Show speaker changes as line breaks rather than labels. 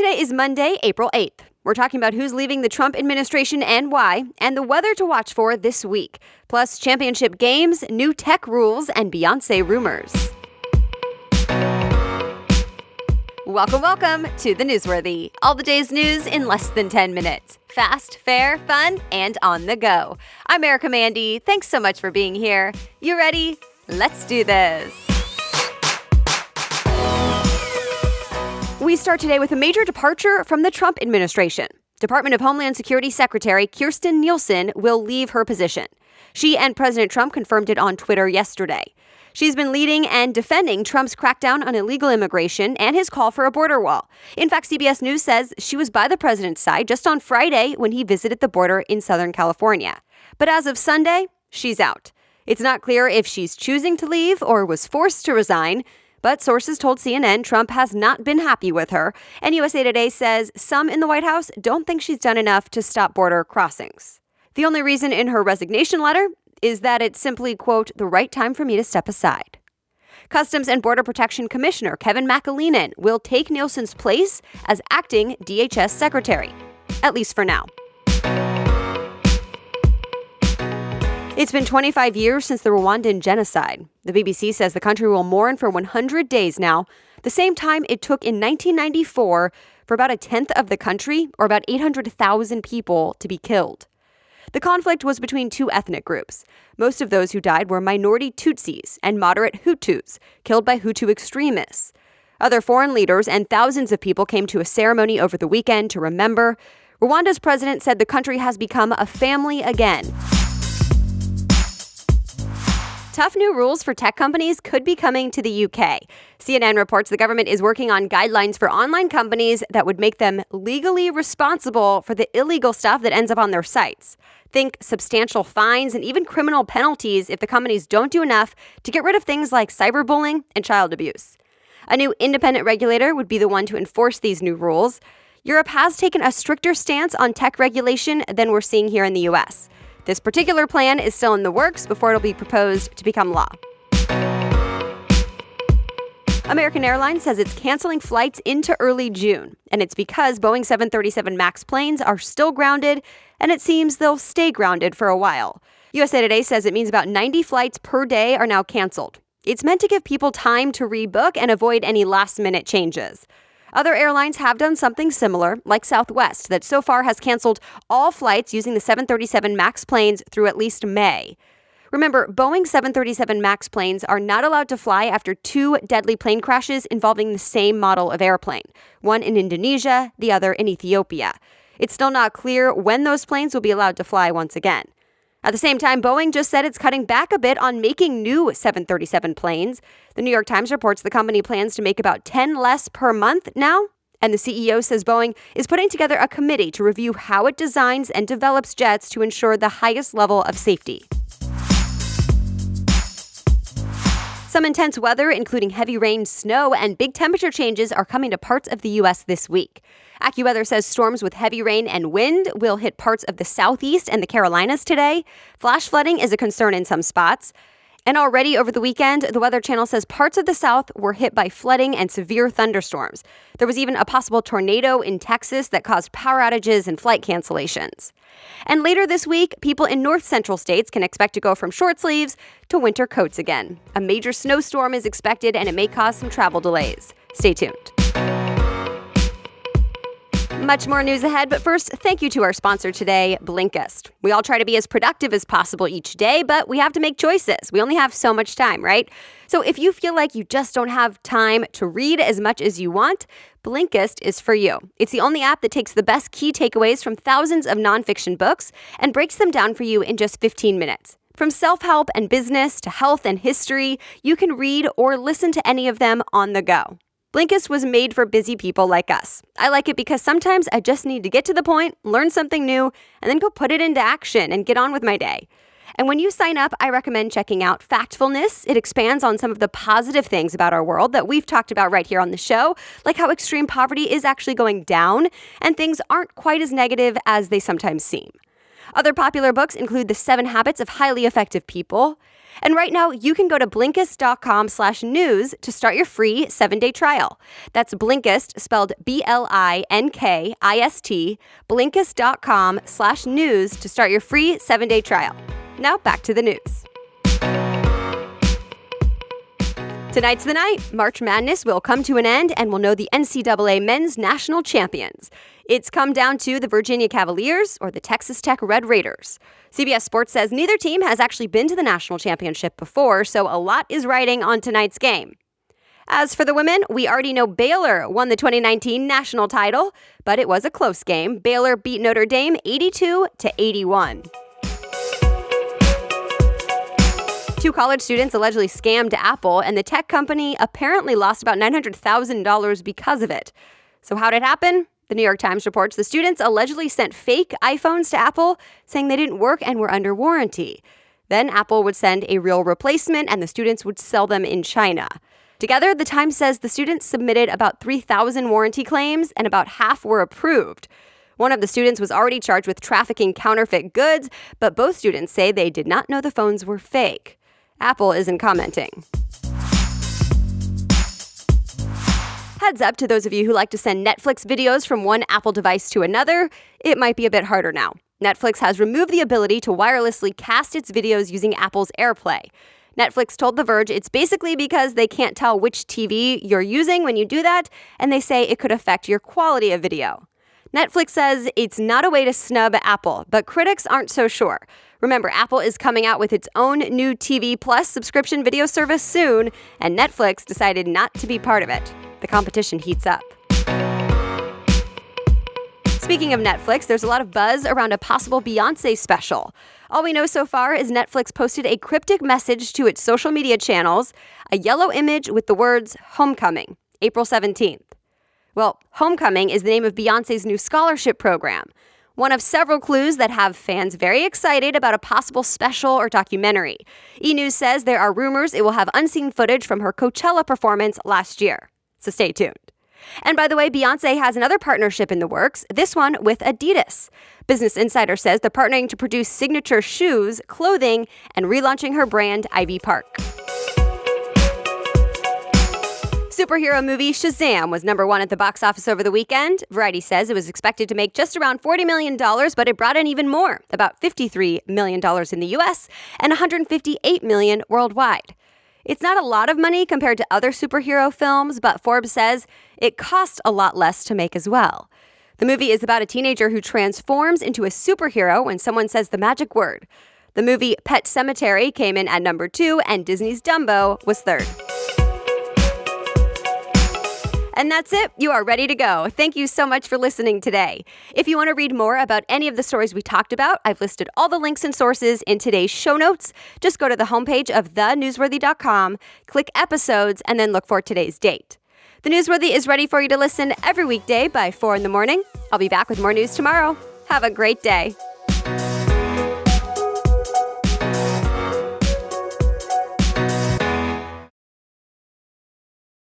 Today is Monday, April 8th. We're talking about who's leaving the Trump administration and why, and the weather to watch for this week. Plus, championship games, new tech rules, and Beyoncé rumors. Welcome to the Newsworthy. All the day's news in less than 10 minutes. Fast, fair, fun, and on the go. I'm Erica Mandy. Thanks so much for being here. You ready? Let's do this. We start today with a major departure from the Trump administration. Department of Homeland Security Secretary Kirstjen Nielsen will leave her position. She and President Trump confirmed it on Twitter yesterday. She's been leading and defending Trump's crackdown on illegal immigration and his call for a border wall. In fact, CBS News says she was by the president's side just on Friday when he visited the border in Southern California. But as of Sunday, she's out. It's not clear if she's choosing to leave or was forced to resign. But sources told CNN Trump has not been happy with her, and USA Today says some in the White House don't think she's done enough to stop border crossings. The only reason in her resignation letter is that it's simply, quote, the right time for me to step aside. Customs and Border Protection Commissioner Kevin McAleenan will take Nielsen's place as acting DHS secretary, at least for now. It's been 25 years since the Rwandan genocide. The BBC says the country will mourn for 100 days now, the same time it took in 1994 for about a tenth of the country, or about 800,000 people, to be killed. The conflict was between two ethnic groups. Most of those who died were minority Tutsis and moderate Hutus, killed by Hutu extremists. Other foreign leaders and thousands of people came to a ceremony over the weekend to remember. Rwanda's president said the country has become a family again. Tough new rules for tech companies could be coming to the UK. CNN reports the government is working on guidelines for online companies that would make them legally responsible for the illegal stuff that ends up on their sites. Think substantial fines and even criminal penalties if the companies don't do enough to get rid of things like cyberbullying and child abuse. A new independent regulator would be the one to enforce these new rules. Europe has taken a stricter stance on tech regulation than we're seeing here in the US. This particular plan is still in the works before it'll be proposed to become law. American Airlines says it's canceling flights into early June, and it's because Boeing 737 MAX planes are still grounded, and it seems they'll stay grounded for a while. USA Today says it means about 90 flights per day are now canceled. It's meant to give people time to rebook and avoid any last-minute changes. Other airlines have done something similar, like Southwest, that so far has canceled all flights using the 737 MAX planes through at least May. Remember, Boeing 737 MAX planes are not allowed to fly after two deadly plane crashes involving the same model of airplane, one in Indonesia, the other in Ethiopia. It's still not clear when those planes will be allowed to fly once again. At the same time, Boeing just said it's cutting back a bit on making new 737 planes. The New York Times reports the company plans to make about 10 less per month now. And the CEO says Boeing is putting together a committee to review how it designs and develops jets to ensure the highest level of safety. Some intense weather, including heavy rain, snow, and big temperature changes, are coming to parts of the U.S. this week. AccuWeather says storms with heavy rain and wind will hit parts of the Southeast and the Carolinas today. Flash flooding is a concern in some spots. And already over the weekend, the Weather Channel says parts of the South were hit by flooding and severe thunderstorms. There was even a possible tornado in Texas that caused power outages and flight cancellations. And later this week, people in north central states can expect to go from short sleeves to winter coats again. A major snowstorm is expected, and it may cause some travel delays. Stay tuned. Much more news ahead, but first, thank you to our sponsor today, Blinkist. We all try to be as productive as possible each day, but we have to make choices. We only have so much time, right? So if you feel like you just don't have time to read as much as you want, Blinkist is for you. It's the only app that takes the best key takeaways from thousands of nonfiction books and breaks them down for you in just 15 minutes. From self-help and business to health and history, you can read or listen to any of them on the go. Blinkist was made for busy people like us. I like it because sometimes I just need to get to the point, learn something new, and then go put it into action and get on with my day. And when you sign up, I recommend checking out Factfulness. It expands on some of the positive things about our world that we've talked about right here on the show, like how extreme poverty is actually going down and things aren't quite as negative as they sometimes seem. Other popular books include The 7 Habits of Highly Effective People. And right now, you can go to Blinkist.com/news to start your free 7-day trial. That's Blinkist, spelled Blinkist, Blinkist.com/news to start your free 7-day trial. Now back to the news. Tonight's the night. March Madness will come to an end and we'll know the NCAA men's national champions. It's come down to the Virginia Cavaliers or the Texas Tech Red Raiders. CBS Sports says neither team has actually been to the national championship before, so a lot is riding on tonight's game. As for the women, we already know Baylor won the 2019 national title, but it was a close game. Baylor beat Notre Dame 82-81. 2 college students allegedly scammed Apple, and the tech company apparently lost about $900,000 because of it. So how did it happen? The New York Times reports the students allegedly sent fake iPhones to Apple, saying they didn't work and were under warranty. Then Apple would send a real replacement, and the students would sell them in China. Together, the Times says the students submitted about 3,000 warranty claims, and about half were approved. One of the students was already charged with trafficking counterfeit goods, but both students say they did not know the phones were fake. Apple isn't commenting. Heads up to those of you who like to send Netflix videos from one Apple device to another, it might be a bit harder now. Netflix has removed the ability to wirelessly cast its videos using Apple's AirPlay. Netflix told The Verge it's basically because they can't tell which TV you're using when you do that, and they say it could affect your quality of video. Netflix says it's not a way to snub Apple, but critics aren't so sure. Remember, Apple is coming out with its own new TV Plus subscription video service soon, and Netflix decided not to be part of it. The competition heats up. Speaking of Netflix, there's a lot of buzz around a possible Beyoncé special. All we know so far is Netflix posted a cryptic message to its social media channels, a yellow image with the words Homecoming, April 17th. Well, Homecoming is the name of Beyoncé's new scholarship program, one of several clues that have fans very excited about a possible special or documentary. E! News says there are rumors it will have unseen footage from her Coachella performance last year. So stay tuned. And by the way, Beyoncé has another partnership in the works, this one with Adidas. Business Insider says they're partnering to produce signature shoes, clothing, and relaunching her brand, Ivy Park. Superhero movie Shazam was #1 at the box office over the weekend. Variety says it was expected to make just around $40 million, but it brought in even more, about $53 million in the US and $158 million worldwide. It's not a lot of money compared to other superhero films, but Forbes says it cost a lot less to make as well. The movie is about a teenager who transforms into a superhero when someone says the magic word. The movie Pet Sematary came in at #2, and Disney's Dumbo was 3rd. And that's it. You are ready to go. Thank you so much for listening today. If you want to read more about any of the stories we talked about, I've listed all the links and sources in today's show notes. Just go to the homepage of thenewsworthy.com, click episodes, and then look for today's date. The Newsworthy is ready for you to listen every weekday by 4 in the morning. I'll be back with more news tomorrow. Have a great day.